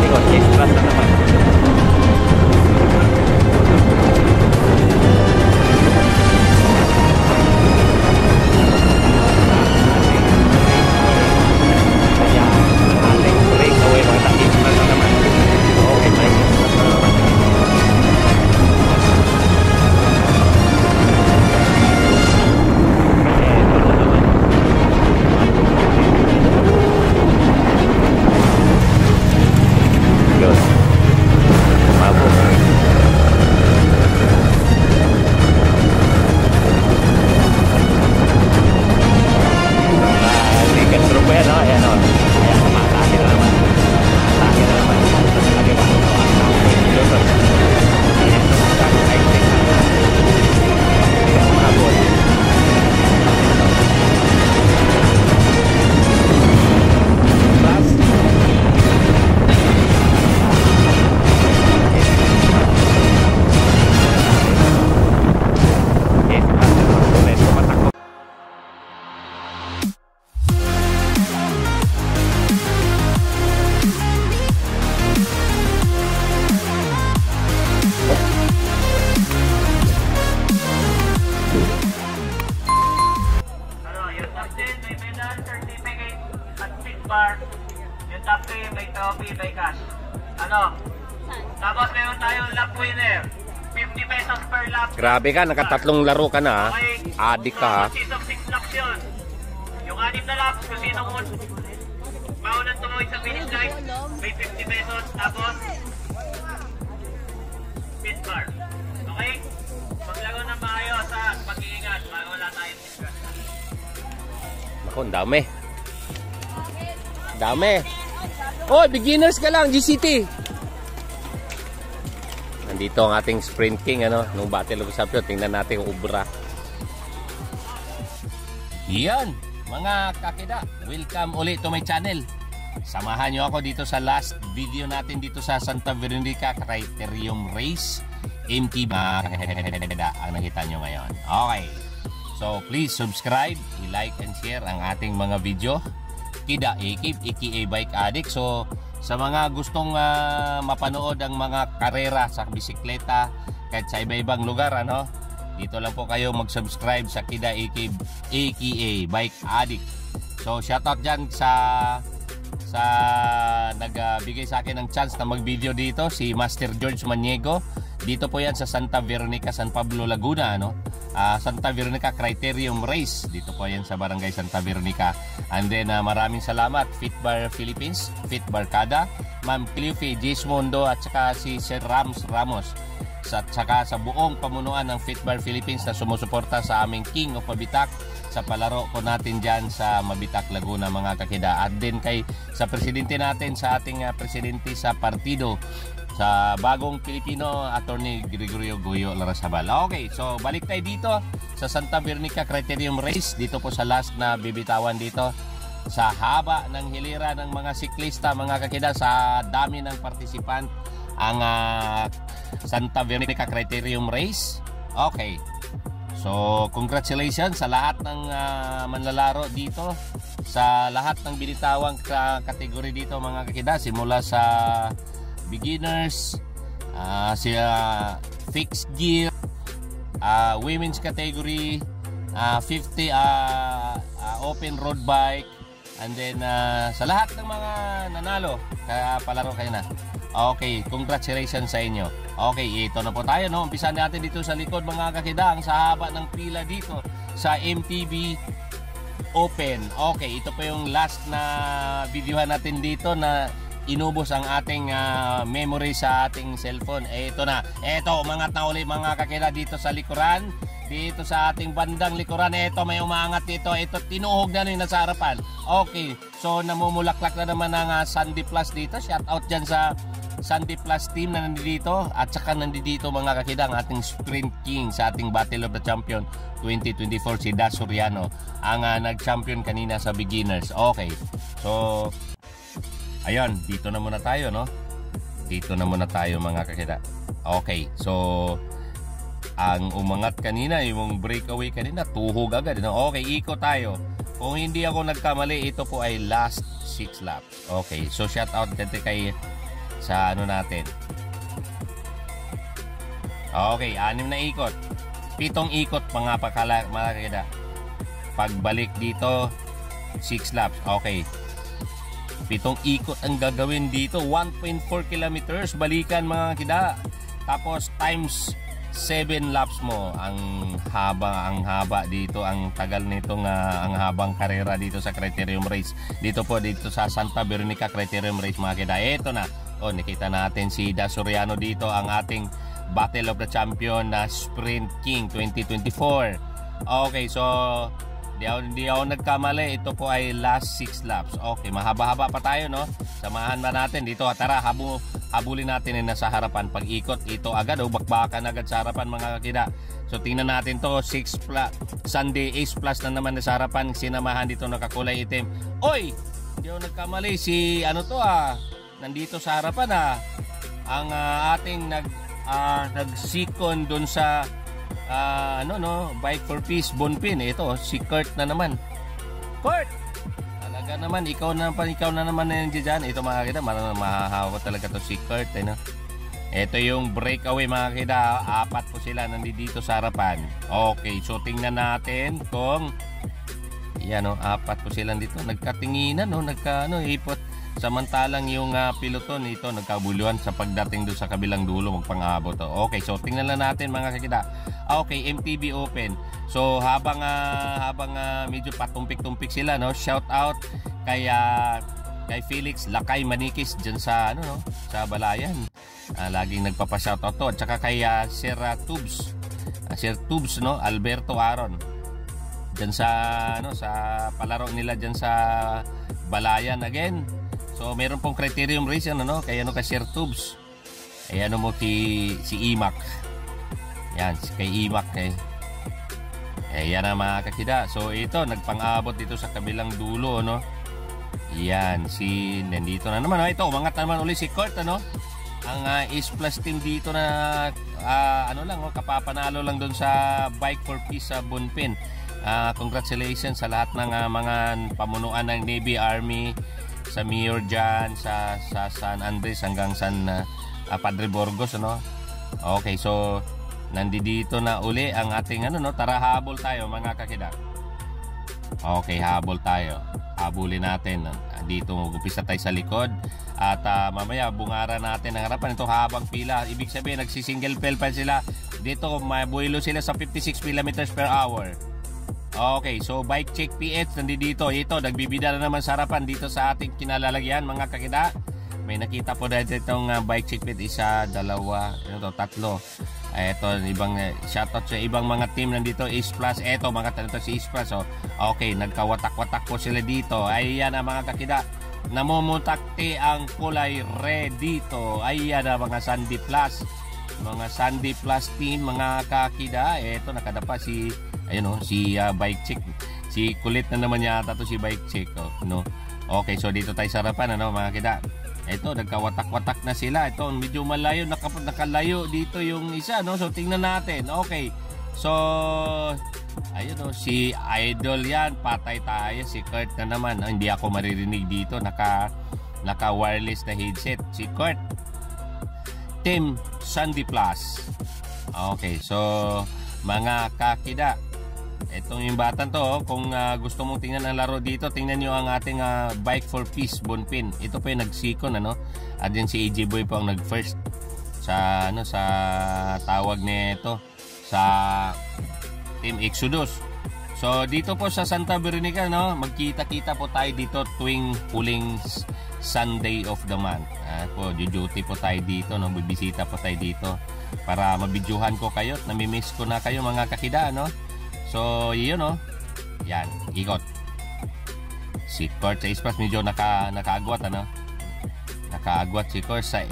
likod. Extra na naman. Yung top 3 may trophy, may cash. Ano? Tapos meron tayong lap winner. 50 pesos per lap. Grabe ka, nakatatlong laro ka na. Okay. Adik ka ha. Season of 6 laps yun. Yung 6 na laps, kung sino maunang tumuwid sa finish line, may 50 pesos. Tapos, pit bar. Okay? Maglaro ng maayos ha. Mag-iingat para wala tayong discuss. Ako, ang dami. Dami. Oh, beginners ka lang, GCT. Nandito ang ating Sprint King, ano, nung Battle of Champion. Tingnan natin yung ubra. Yan, mga kakida. Welcome ulit to my channel. Samahan nyo ako dito sa last video natin dito sa Santa Veronica Criterium Race. MTB ang nakita nyo ngayon. Okay. So, please subscribe, i-like and share ang ating mga video. Kida Ekip, aka Bike Addict. So, sa mga gustong mapanood ang mga karera sa bisikleta kahit sa iba-ibang lugar, ano, dito lang po kayo mag-subscribe sa Kida Ekip, aka Bike Addict. So, shoutout dyan sa nagbigay sa akin ng chance na mag-video dito, si Master George Maniego. Dito po yan sa Santa Veronica, San Pablo, Laguna, ano? Santa Veronica Criterium Race. Dito po yan sa Barangay Santa Veronica. And then maraming salamat Fitbar Philippines, Fitbar Kada, Ma'am Cliffy Gismondo at saka si Sir Rams Ramos. At saka sa buong pamunuan ng Fitbar Philippines na sumusuporta sa aming King of Mabitak sa palaro po natin dyan sa Mabitak, Laguna, mga kakida. At din sa presidente natin, sa ating presidente sa partido, sa bagong Pilipino, Attorney Gregorio Goyo Larrazabal. Okay, so balik tayo dito sa Santa Veronica Criterium Race. Dito po sa last na bibitawan dito. Sa haba ng hilira ng mga siklista, mga kakida, sa dami ng participant ang Santa Veronica Criterium Race. Okay, so congratulations sa lahat ng manlalaro dito, sa lahat ng binitawang kategory dito, mga kakida, simula sa beginners, fixed gear, women's category, 50 open road bike, and then sa lahat ng mga nanalo, kaya palaro kayo na. Okay, congratulations sa inyo. Okay, ito na po tayo, no? Umpisa natin dito sa likod, mga kakidang, sa haba ng pila dito sa MTB Open. Okay, ito po yung last na videohan natin dito na inubos ang ating memory sa ating cellphone. Ito na. Ito, umangat na uli, mga kakila, dito sa likuran. Dito sa ating bandang likuran. Ito, may umangat dito. Ito, tinuhog na yung nasa harapan. Okay. So, namumulaklak na naman ang Sandy Plus dito. Shout out dyan sa Sandy Plus team na nandito. At saka nandito, mga kakila, ang ating Sprint King sa ating Battle of the Champion 2024, si Das Soriano, ang nag-champion kanina sa beginners. Okay. So, ayan, dito na muna tayo, no? Dito na muna tayo, mga kakita. Okay, so ang umangat kanina, yung breakaway kanina, tuhog agad, no? Okay, ikot tayo. Kung hindi ako nagkamali, ito po ay last 6 laps. Okay, so shout out dito kay sa ano natin. Okay, 6 na ikot. 7 ikot mga kakida. Pagbalik dito, 6 laps. Okay. 7 ikot ang gagawin dito. 1.4 kilometers. Balikan mga kida. Tapos times 7 laps mo. Ang haba dito. Ang tagal nitong ang habang karera dito sa Criterium Race. Dito po dito sa Santa Veronica Criterium Race mga kida. Ito na. Oh, nakita natin si Da Soriano dito, ang ating Battle of the Champion na Sprint King 2024. Okay, so Di ako nagkamali. Ito po ay last 6 laps. Okay, mahaba-haba pa tayo, no? Samahan ba natin dito? Tara, habulin natin yung nasa harapan. Pag ikot, ito agad, bakbakan agad sa harapan mga kakida. So tingnan natin to, 6 plus, Sunday Ace Plus na naman nasa harapan. Sinamahan dito nakakulay itim. Oy! Hindi ako nagkamali. Si ano to nandito sa harapan ang ating nag-second dun sa Bike for Peace Bonpin. Ito si Kurt na naman. Kurt! Talaga naman ikaw na naman nandiyan. Ito mga kita, mahahawa talaga to si Kurt, no? Ito yung breakaway mga kita. 4 po sila nandito sa harapan. Okay, so tingnan natin kung 4 po sila dito. Nagkatinginan, ipot. Samantalang yung piloton ito nagkabuluhan sa pagdating doon sa kabilang dulo, magpang-abot. Okay, so tingnan lang natin mga kakita. Okay, MTB Open. So habang medyo patumpik-tumpik sila, no? Shout out kay Felix Lakay Manikis diyan sa sa Balayan. Laging nagpapa-shout out to. At saka kay Sir Tubes, no? Alberto Aron. Diyan sa sa palaro nila diyan sa Balayan again. So meron pong Criterium Race kaya ka Sir Tubes. Mo si Imac. Yan, kay Imac yan na mga kakida. So ito nagpang-abot dito sa kabilang dulo, Yan, nandito na naman. Ito, umangat na naman ulit si Kurt, Ang Ace Plus team dito na kapapanalo lang doon sa Bike for Peace sa Bonpin. Congratulations sa lahat ng mga pamunuan ng Navy, Army, sa Mayor dyan, sa San Andres hanggang San Padre Burgos, Okay, so nandito na uli ang ating tara habol tayo mga kakida. Okay, habol tayo. Habulin natin. Dito mag-upisa tayo sa likod at mamaya bungara natin ang harapan. Ito habang pila. Ibig sabihin nagsisingle file pa sila. Dito mabuhilo sila sa 56 km/h. Okay, so Bike Check PH nandito. Ito, nagbibida na naman sa harapan dito sa ating kinalalagyan mga kakida. May nakita po dito itong Bike Check PH. 1, 2, 3. Ito, ibang shoutout sa ibang mga team nandito. Ace Plus. Ito, mga tanito si Ace Plus. Okay, nagkawatak-watak po sila dito. Ayan na mga kakida. Namumutakti ang kulay red dito. Ayan na mga Sandy Plus. Mga Sandy Plus team, mga kakida. Ito, nakadapa si Bike Check. Si kulit na naman yata to si Bike Check, Okay, so dito tayo sa harapan, mga kita. Ito, nagkawatak-watak na sila. Ito, medyo malayo, nakalayo dito yung isa, So tingnan natin. Okay. So si Idol yan, patay tayo. Si Kurt na naman. Hindi ako maririnig dito, naka wireless na headset. Si Kurt, Team Sandy Plus. Okay, so mga kakida, itong yung batan to, kung gusto mong tingnan ang laro dito, tingnan nyo ang ating Bike for Peace Bonpin. Ito pa yung nagsikon, at yan si AJ Boy po ang nag-first sa sa tawag nito sa Team Exodus. So dito po sa Santa Veronica, magkita-kita po tayo dito tuwing huling Sunday of the month. Duty po tayo dito, bibisita po tayo dito para mabidyohan ko kayo at namimiss ko na kayo mga kakida, So, yun, yan, ikot. Si Kurt sa Ace Plus, medyo nakaagwat, Nakaagwat si Kurt sa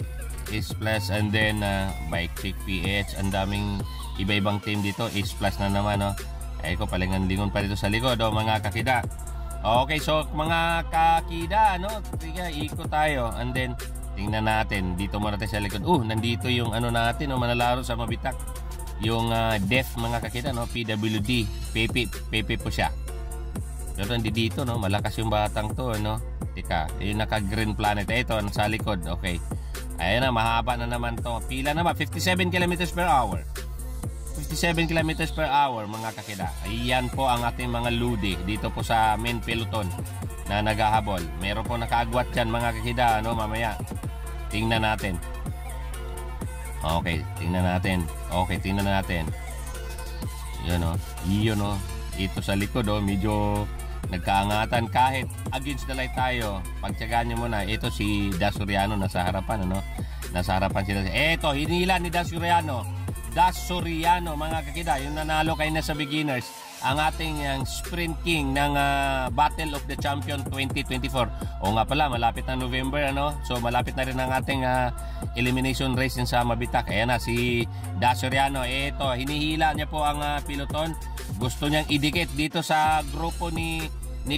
Ace Plus, and then Bike Check PH. Ang daming iba-ibang team dito. Ace Plus na naman, ko palingan-lingon pa dito sa likod, mga kakida. Okay, so mga kakida, Tiga, ikot tayo. And then, tingnan natin. Dito muna tayo sa likod. Nandito yung natin, manalaro sa mabitak. Yung DEF mga kakita, PWD, Pepe po siya. Pero hindi dito, malakas yung batang to, Tika, yung naka Green Planet. Ito, sa likod, okay. Ayan na, mahaba na naman to. Pila naman, 57 kilometers per hour. 57 kilometers per hour mga kakida. Ayan po ang ating mga ludi dito po sa main peloton na naghahabol. Meron po nakaagwat dyan mga kakida, ano, mamaya. Tingnan natin. Okay, tingnan natin. Okay, tingnan natin. Yun o. Yun o. Ito sa likod o. Medyo nagkaangatan. Kahit against the light tayo, pagtyagaan nyo muna. Ito si Das Soriano nasa harapan. Ano? Nasa harapan sila. Ito, hinila ni Das Soriano. Das Soriano mga kakida. Yung nanalo kayo na sa beginners. Ang ating sprint king ng Battle of the Champion 2024. O nga pala, malapit na November, ano? So malapit na rin ang ating elimination race sa Mabitak. Ayan na si Das Soriano. Ito, hinihila niya po ang peloton. Gusto niyang idikit dito sa grupo ni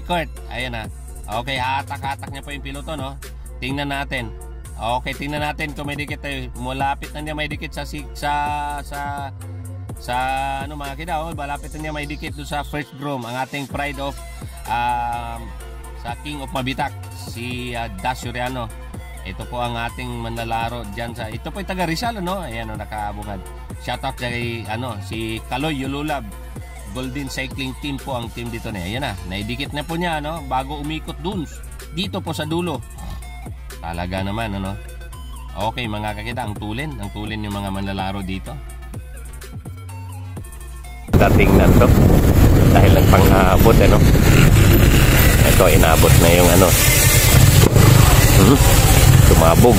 Kurt. Ayan na. Okay, hatak-hatak niya po yung peloton, no? Tingnan natin. Okay, tingnan natin kung may dikit tayo. Malapit na niya may dikit sa ano mga kida, malapit na niya may dikit doon sa first groom, ang ating pride of sa King of Mabitak, si Das Soriano. Ito po ang ating manlalaro diyan sa, ito po ay taga Rizal, no? Ayan, nakaabungad. Shout out kay si Kaloy Yululab. Golden Cycling Team po ang team dito niya. Ayan na, naidikit na po niya, no? Bago umikot dun dito po sa dulo. Talaga naman, ano? Okay mga kakita, ang tulin yung mga manlalaro dito. Dating na to dahil nagpang-aabot, ano? Ito, inabot na yung ano, tumabog.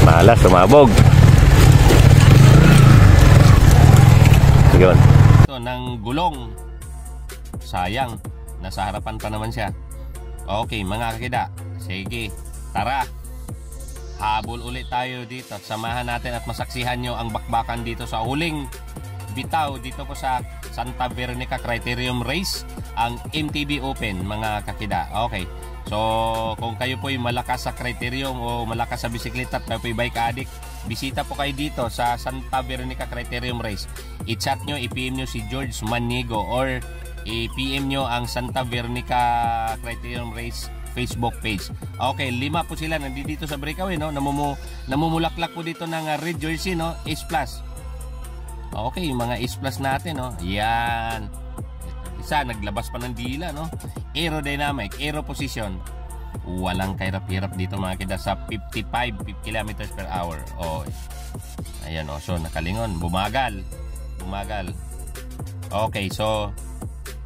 Malas, tumabog. Yun. Ito, ng gulong. Sayang, nasa harapan pa naman siya. Okay mga kakida, sige, tara, habol ulit tayo dito. Samahan natin at masaksihan nyo ang bakbakan dito sa huling bitaw dito po sa Santa Veronica Criterium Race, ang MTB Open mga kakida. Okay, so kung kayo po'y malakas sa criterium o malakas sa bisikleta at kayo po'y bike addict, bisita po kayo dito sa Santa Veronica Criterium Race. I-chat nyo, i-PM nyo si George Manigo or i-PM nyo ang Santa Veronica Criterium Race Facebook page. Okay, 5 po sila nandito sa breakaway, no? Namumulaklak po dito ng red jersey, no? Ace Plus. Okay, yung mga Ace Plus natin, no? Yan. Isa, naglabas pa ng dila, no? Aerodynamic, aero position. Walang kahirap-hirap dito mga kida sa 55 kilometers per hour. Oh. Ayan, oh. So, nakalingon. Bumagal. Okay, so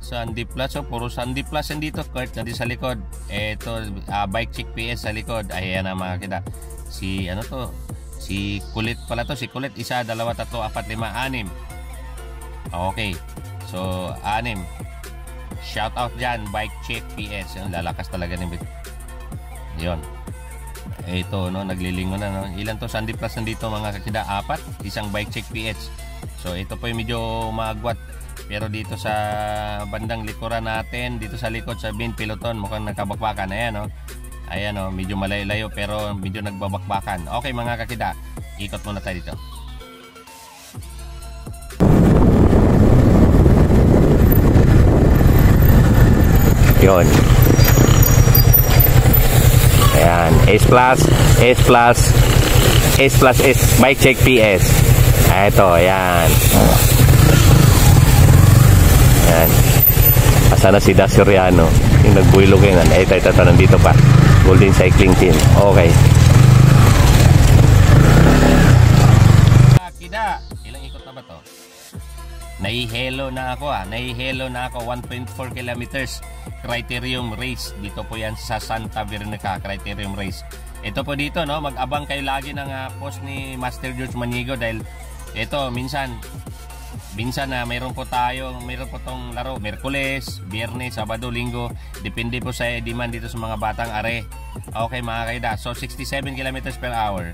Sandy Plus, so puro Sandy Plus dito, Kurt nandito sa likod. Eto, bike check PS sa likod. Ayan na mga kita. Si ano to? Si Kulit pala to, si Kulit 1, 2, 3, 4, 5, 6. Okay. So, 6. Shout out dyan, bike check PS. Yung lalakas talaga ng bit. Yun. Ito, no, naglilingon na, no. Ilan to Sandy Plus nandito mga kakida? 4, isang bike check PS. So, ito po yung medyo magwat. Pero dito sa bandang likuran natin, dito sa likod sa main peloton, mukhang nagkabakbakan. Ayan, no? Ayan, no? Medyo malayo-layo pero medyo nagbabakbakan. Okay mga kakida, ikot muna tayo dito. Yun. Ayan, Ace Plus, Ace Plus, Ace Plus, Ace, bike check PS. Ito, ayan. Ayan. Asa na si Das Soriano, yung nagbuilog yun. Ito, nandito pa. Golden Cycling Team. Okay. Kida, ilang ikot na ba to? Nahihelo na ako, Nahihelo na ako. 1.4 kilometers Criterium Race. Dito po yan sa Santa Veronica Criterium Race. Ito po dito, no? Mag-abang kayo lagi ng post ni Master George Manigo dahil ito, minsan na mayroon po tong laro Miyerkules, Biyernes, Sabado, Linggo, depende po sa demand dito sa mga batang are. Okay mga kaida, so 67 kilometers per hour.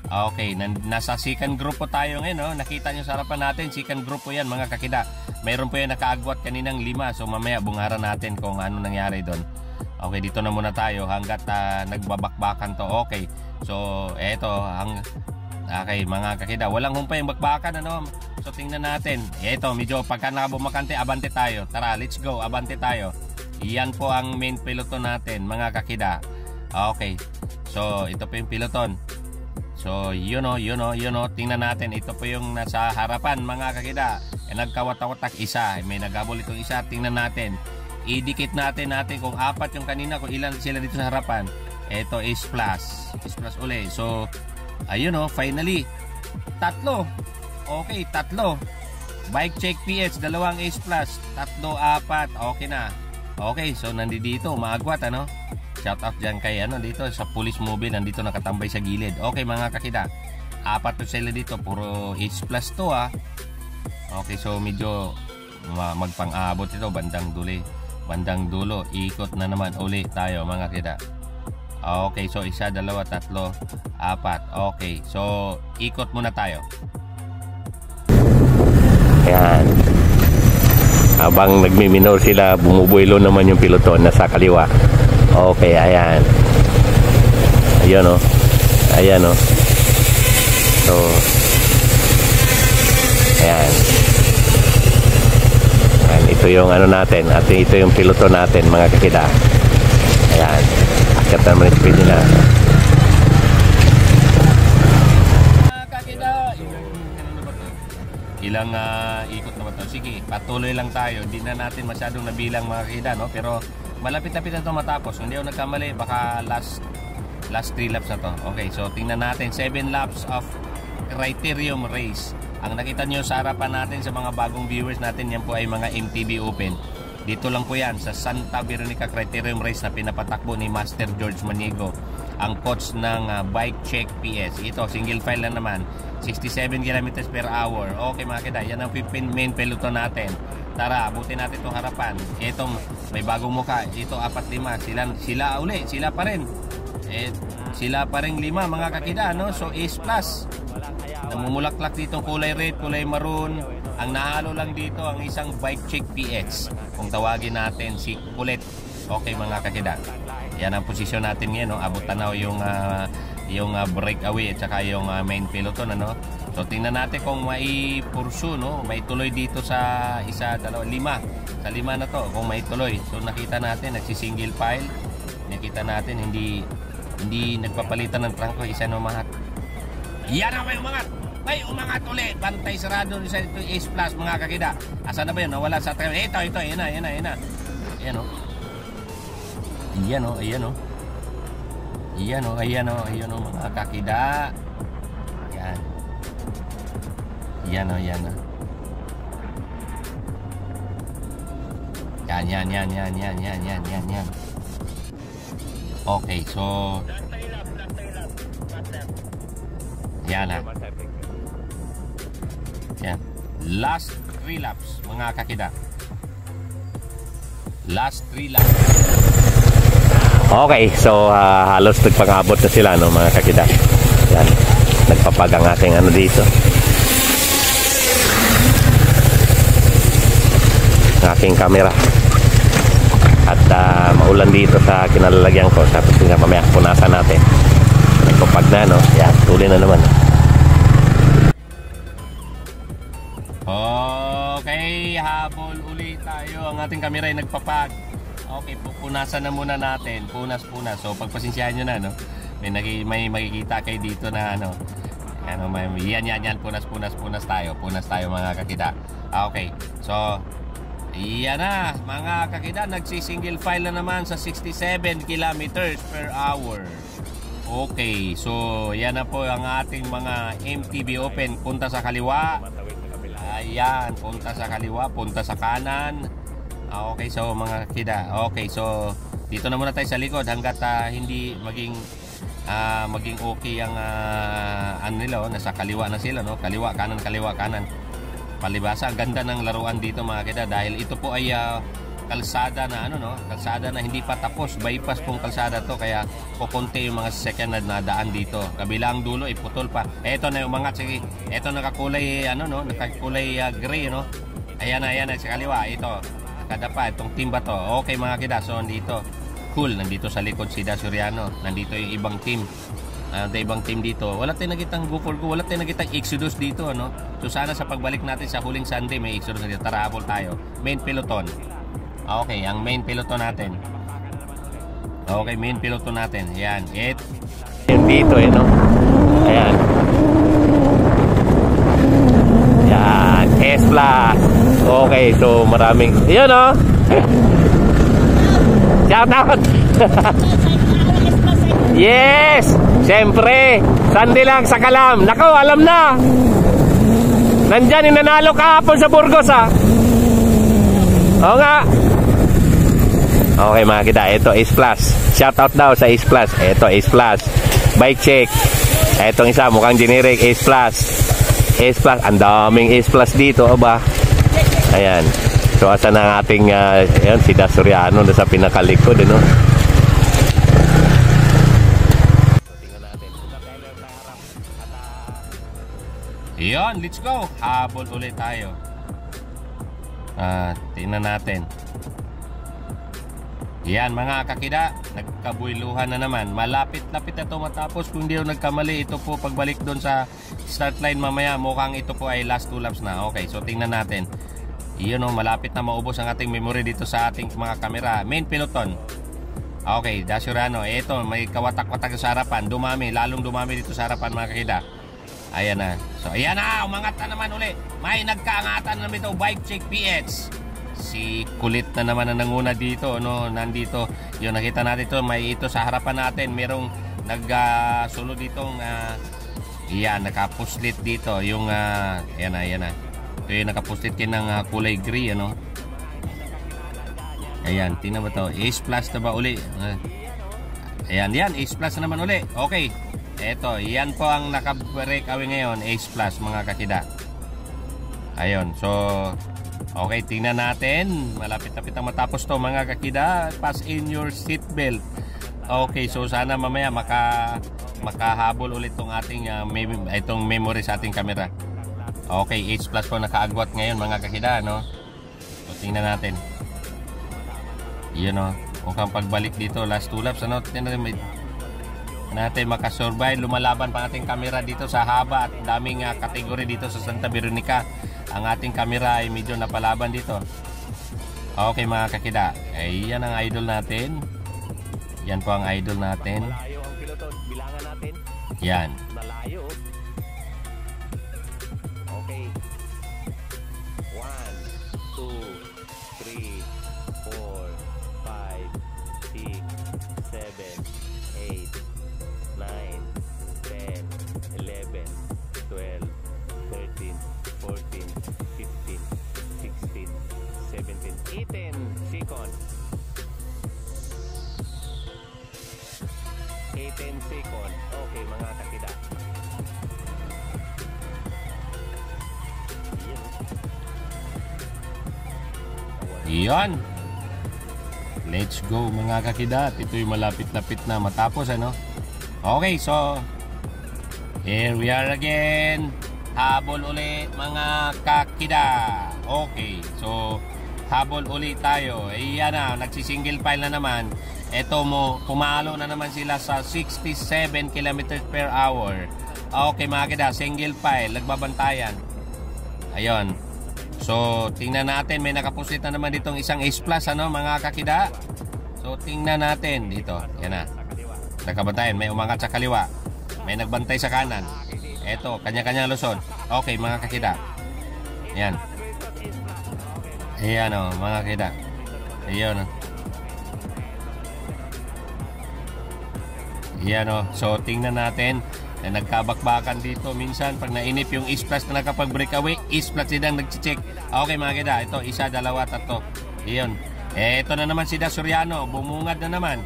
Okay, nasa second group po tayo ngayon, no? Nakita nyo sa harapan natin, second group po yan mga kakida. Mayroon po yan nakaagwat kaninang 5, so mamaya bungaran natin kung ano nangyari doon. Okay, dito na muna tayo hanggat nagbabakbakan to. Okay, so eto, Okay, mga kakida, walang humpay yung bakbakan, ano. So tingnan natin. Ito, medyo pagka nakabumakante, abante tayo. Tara, let's go, abante tayo. Yan po ang main peloton natin, mga kakida. Okay, so ito po yung peloton. So yun o, tingnan natin. Ito po yung nasa harapan, mga kakida. Nagkawatak-watak isa, may naghabol itong isa. Tingnan natin, idikit natin kung apat yung kanina, kung ilan sila dito sa harapan. Ito is plus uli. So ayun o, finally tatlo. Okay, tatlo. Bike check PH, dalawang Ace Plus, tatlo, apat, okay na. Okay, so nandito, maagwat, ano. Shout out dyan kay dito sa police mobile, nandito nakatambay sa gilid. Okay, mga kakida, apat to sila dito, puro Ace Plus to, ah. Okay, so medyo magpang-abot ito, bandang dulo, ikot na naman uli tayo, mga kakida. Okay, so isa, dalawa, tatlo, apat. Okay, so ikot muna tayo. Ayan. Habang nagmiminor sila, bumubuelo naman yung piloton nasa kaliwa. Okay, ayan. Ayun o. Ayan o. So, ayan. Ayan. Ito yung natin. At ito yung piloton natin, mga kakida. Ayan. Akyat naman yung speed nila. Ilang ikot na ba ito? Sige, patuloy lang tayo. Hindi na natin masyadong nabilang, mga kakida, no? Pero malapit-lapit na ito matapos. Hindi ako nagkamali, baka last 3 laps na to. Okay, so tingnan natin 7 laps of Criterium race. Ang nakita nyo sa harapan natin, sa mga bagong viewers natin, yan po ay mga MTB Open. Dito lang po yan sa Santa Veronica Criterium race na pinapatakbo ni Master George Manigo, ang coach ng Bike Check PS. Ito, single file lang naman, 67 km/h. Okay, mga kida, yan ang 15 main peloton natin. Tara, abutin natin itong harapan. Ito, may bagong mukha. Ito, 4-5. Sila pa rin. Sila pa rin 5, mga kakida, no? So, Ace Plus. Namumulaklak dito kulay red, kulay maroon. Ang nahalo lang dito ang isang Bike Check PX, kung tawagin natin si Kulit. Okay, mga kakida, yan ang posisyon natin ngayon, no? Abot tanaw yung breakaway at saka yung main peloton, ano. So tingnan natin kung may pursue, no, may tuloy dito sa 1, 2, 5. Sa 5 na to, kung may tuloy. So nakita natin nagsi-single file. Nakita natin hindi nagpapalitan ng trangko, isa na umangat. Yan na, may umangat ulit. Bantay sarado sa ito Ace Plus, mga kakida. Asan na ba yun? Nawala sa trangko. Ito, yan na. Ayan o. Ayan o, mga kakida. Yan. Yan. Okay, so yan na. Yan. Last 3 laps, mga kakida. Last 3 laps. Okay, so halos nagpangabot na sila, no, mga kakida. Yan. Nagpapag ang ating dito. Ang aking camera. At maulan dito sa kinalalagyan ko. Tapos mamaya punasan natin. Nagpapag na, no? Yan, tuloy na naman. Okay, habol ulit tayo. Ang ating camera ay nagpapag. Okay, pupunasan na muna natin. Punas. So pagpasensyahan nyo na, no? May makikita kayo dito na yan. Punas tayo, mga kakida. Okay, so yan na, mga kakida. Nagsi-single file na naman sa 67 km/h. Okay, so yan na po ang ating mga MTB Open. Punta sa kaliwa. Ayan, punta sa kaliwa, punta sa kanan. Okay, so mga kakida. Okay, so dito na muna tayo sa likod hanggat hindi maging okay ang nila, nasa kaliwa na sila, no? Kaliwa kanan. Palibasa, ang ganda ng laruan dito, mga kakida, dahil ito po ay kalsada na kalsada na hindi pa tapos, bypass pong kalsada to, kaya kukunti yung mga sasakyan na daan dito. Kabilang dulo iputol pa. Eto na yung mga, sige, eto nakakulay nakakulay gray, no. Ayan na sa kaliwa, ito nakadapa itong team ba to. Okay, mga kida, so nandito sa likod si Da Soriano, nandito yung ibang team. ibang team dito. Wala tayong nakitang go for go, wala tayong nakitang Exodus dito, ano. So sana sa pagbalik natin sa huling Sunday may Exodus dito. Tara, habol tayo. Main peloton. Okay, ang main peloton natin. Okay, main peloton natin. Ayan, dito no. Ayan. Yan, S-Plus. Okay, so maraming. Yun no. Shout out. Yes! Siyempre, Sunday lang sa Kalam. Nako, alam na. Nandyan, inanalo kahapon sa Burgos, ha? Oo nga. Okay, mga kita. Ito, Ace Plus. Shoutout daw sa Ace Plus. Ito, Ace Plus. Bike check. Etong isa, mukhang generic. Ace Plus. Ace Plus. Ang daming Ace Plus dito, ba? Ayan. So, asan ang ating, ayan, si Das Soriano na sa pinakalikod, no? Yon, let's go. Habol ulit tayo. Tingnan natin. Yan mga kakida, nagkabuyluhan na naman. Malapit-lapit na ito matapos. Kung di ako nagkamali, ito po pagbalik doon sa start line mamaya, mukhang ito po ay last 2 laps na. Okay, so tingnan natin. Yun o, malapit na maubos ang ating memory dito sa ating mga kamera. Main peloton. Okay, Das Soriano. Ito, may kawatak-watak sa harapan. Dumami, lalong dumami dito sa harapan mga kakida. Ayan na. So ayan na, umangat na naman uli. May nagkaangatan naman ito, Bike Check PH. Si kulit na naman ang nanguna dito, no? Nandito. Yung nakita natin ito, may ito sa harapan natin. Merong nagsunod ditong yan, nakapuslit dito. Yung ayan na. Ito yung nakapuslit ng kulay gray, ano? Ayan, tingnan mo to. Ace Plus na ba uli? Ayan, Ace Plus na naman uli. Okay. Eto, yan po ang naka-break away ngayon, Ace Plus mga kakida. Ayun, so okay, tingnan natin. Malapit-lapit ang matapos to mga kakida. Pass in your seatbelt. Okay, so sana mamaya makahabol ulit tong ating itong memory sa ating camera. Okay, Ace Plus po nakaagwat ngayon mga kakida, no? So tingnan natin. Yun, no? Mukhang pagbalik dito, last 2 laps, ano? Tingnan natin makasurvive. Lumalaban pa ating camera dito sa haba at daming kategory dito sa Santa Veronica. Ang ating camera ay medyo napalaban dito. Okay mga kakida, yan ang idol natin. Yan po ang idol natin. Malayo ang piloto, bilangan natin. Yan. Malayo. Okay. 1, 2, 3, 4, 5, 6, 7, 8, 9, 10, 11, 12, 13, 14, 15, 16, 17, 18 seconds. 18 seconds. Okay mga kakida. Yan. Let's go mga kakida. Ito'y malapit-lapit na matapos, ano? Okay, so here we are again. Habol ulit mga kakida. Okay, so habol ulit tayo. Ayan na, nagsisingle file na naman. Ito mo, pumalo na naman sila sa 67 km/h. Okay mga kakida, single file, nagbabantayan. Ayun. So tingnan natin, may nakapusit na naman ditong isang Ace Plus, ano mga kakida. So tingnan natin dito. Yan na. Nakabantayan, may umangat sa kaliwa, may nagbantay sa kanan. Eto, kanya-kanya lusod. Okay mga kakida. Yan. Ayan o mga kakida. Ayan o. Ayan o. So tingnan natin na nagkabakbakan dito. Minsan pag nainip yung Ace Plus na nakapag-breakaway, Ace Plus silang nag-check. Okay mga kakida. Ito, isa, dalawa, tatlo. Ayan. Eto na naman si Das Soriano. Bumungad na naman.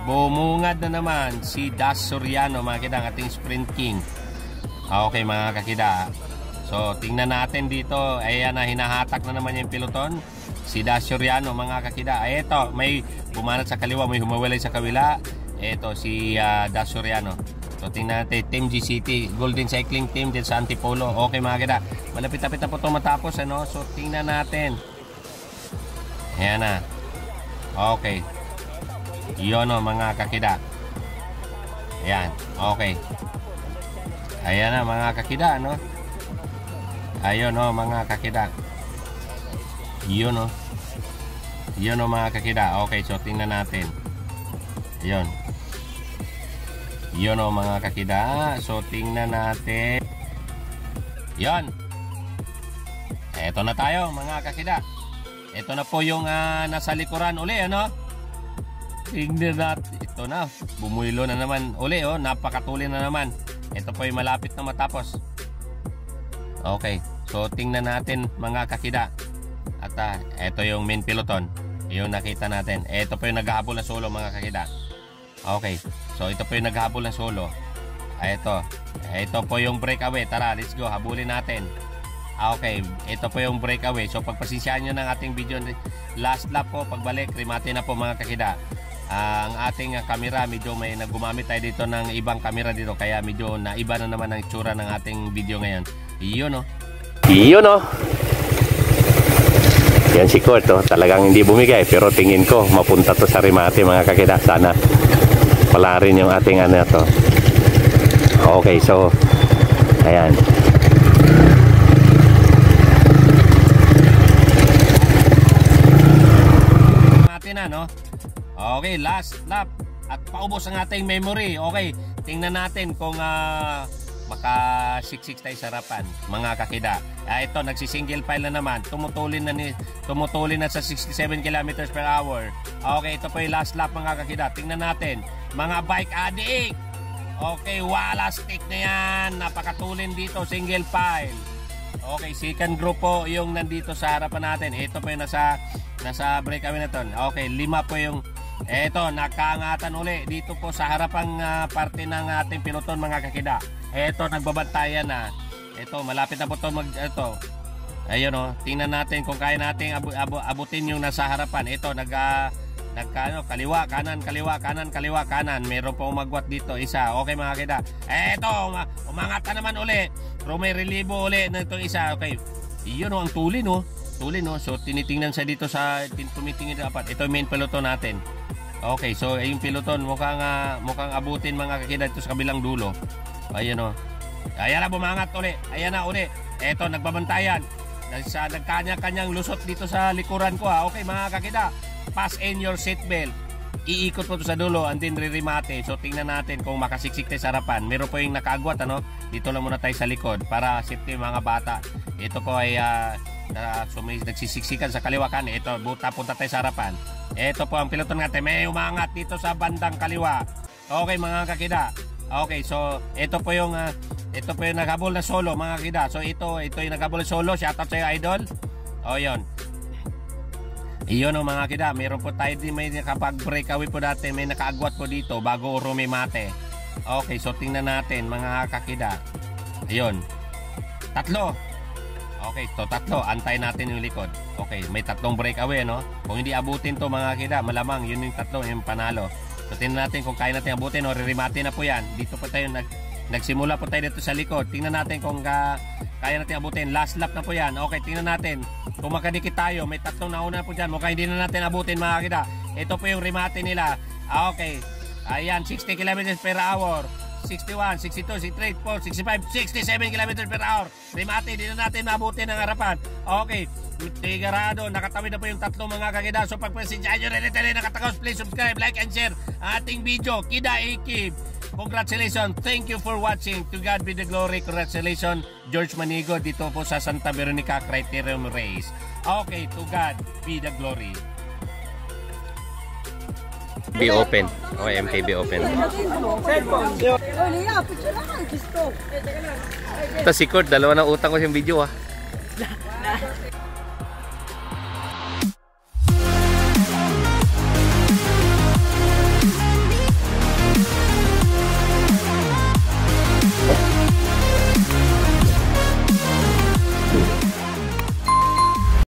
Bumungad na naman si Das Soriano mga kakida, ang ating sprint king. Okay mga kakida. So tingnan natin dito. Ayan na, hinahatak na naman yung peloton. Si Das Soriano mga kakida. Ito, may bumanat sa kaliwa, may humawalay sa kawila. Ito si Das Soriano. So tingnan natin, Team GCT, Golden Cycling Team din sa Antipolo. Okay mga kakida, malapit-lapit na po ito matapos, ano? So tingnan natin. Ayan na. Okay. Yun o mga kakida. Ayan, okay. Ayan na mga kakida, no? Ayun, no, mga kakida. Yun, no? Yun, no, mga kakida. Okay, so tingnan natin. Yun. Yun, no, mga kakida. So tingnan natin. Yun. Eto na tayo, mga kakida. Ito na po yung nasa likuran uli, ano? Tingnan natin. Ito na, bumuilo na naman uli, oh. Napakatuli na naman. Ito po yung malapit na matapos. Okay, so tingnan natin mga kakida. At ito yung main peloton. Yung nakita natin. Ito po yung naghahabol ng solo, mga kakida. Okay, so ito po yung naghahabol ng solo. Ito po yung breakaway. Tara, let's go, habulin natin. Okay, ito po yung breakaway. So pagpasensyahan nyo ng ating video. Last lap po, pagbalik, remate na po mga kakida. Ang ating camera, medyo may nagumamit tayo dito ng ibang camera dito. Kaya medyo naiba na naman ang itsura ng ating video ngayon. Iyon, no? Iyon, no? Yan si Kurt, oh. Talagang hindi bumigay. Pero tingin ko, mapunta to sa remate mga kakida. Sana pala rin yung ating ano to. Okay, so ayan. Na, no? Okay, last lap at paubos ang ating memory. Okay, tingnan natin kung maka-siksik tayo sa harapan, mga kakida. Ito, nagsi-single file na naman. Tumutulin na sa 67 km/h. Okay, ito po yung last lap, mga kakida. Tingnan natin, mga bike addict. Okay, wala stick na yan. Napakatulin dito, single file. Okay, second group po yung nandito sa harapan natin. Ito po yung nasa breakaway na to. Okay, 5 po yung nakaangatan uli dito po sa harapang parte ng ating piloton, mga kakida. Ito, nagbabantayan na. Ito, malapit na po ito ayun, oh, tingnan natin kung kaya natin abutin yung nasa harapan. Ito, kaliwa, kanan. Meron po umagwat dito, isa. Okay, mga kakida. Ito, umangat na naman uli. Pero may relibo uli na itong isa. Okay, iyon, oh, ang tulin, oh. So tinitingnan siya dito sa tumitingin dapat. Ito yung main peloton natin. Okay, so yung peloton mukhang abutin, mga kakida, dito sa kabilang dulo. Ayan, o. Ayan na, bumangat uli. Ayan na uli. Eto, nagbabantayan. Nagkanya-kanyang lusot dito sa likuran ko, ha. Okay, mga kakida, pass in your seatbelt. Iikot po ito sa dulo and then ririmate. So tingnan natin kung makasiksik tayo sa harapan. Meron po yung nakaagwat, ano. Dito lang muna tayo sa likod para safety mga bata. Ito po ay nagsisiksikan sa kaliwakan. Ito, punta tayo sa harapan. Ito po ang piloton natin. May umangat dito sa bandang kaliwa. Okay, mga kakida. Okay, so ito po yung naghabol na solo, mga kakida. So ito yung naghabol na solo. Shoutout sa'yo, idol. O, yun. Iyon, o, mga kakida. Meron po tayo din, may nakapag-breakaway po dati. May nakaagwat po dito bago rumimate. Okay, so tingnan natin, mga kakida. Ayun. Tatlo. Okay, to tatlo, antay natin yung likod. Okay, may tatlong breakaway, no? Kung hindi abutin to, mga kakida, malamang yun yung tatlo, yung panalo. So tingnan natin kung kaya natin abutin, o ririmate na po yan. Dito po tayo nagsimula po tayo dito sa likod. Tingnan natin kung kaya natin abutin. Last lap na po yan. Okay, tingnan natin kung makadikit tayo. May tatlong nauna po dyan. Mukhang hindi na natin abutin, mga kakida. Ito po yung remate nila. Okay, ayan, 60 km/h. 61, 62, 63, 64, 65, 67 km/h. Remate, hindi na natin mabuti ng harapan. Okay, tigarado, nakatawid na po yung tatlo, mga kakida. So pagpasensyahan nyo rin, nakatagos, please subscribe, like, and share ang ating video. Kida Akib, congratulations, thank you for watching. To God be the glory. Congratulations, George Manigo, dito po sa Santa Veronica Criterium Race. Okay, to God be the glory. Be open. Okay, MKB open. Ito si Kurt, dalawa na utang ko yung video, ha.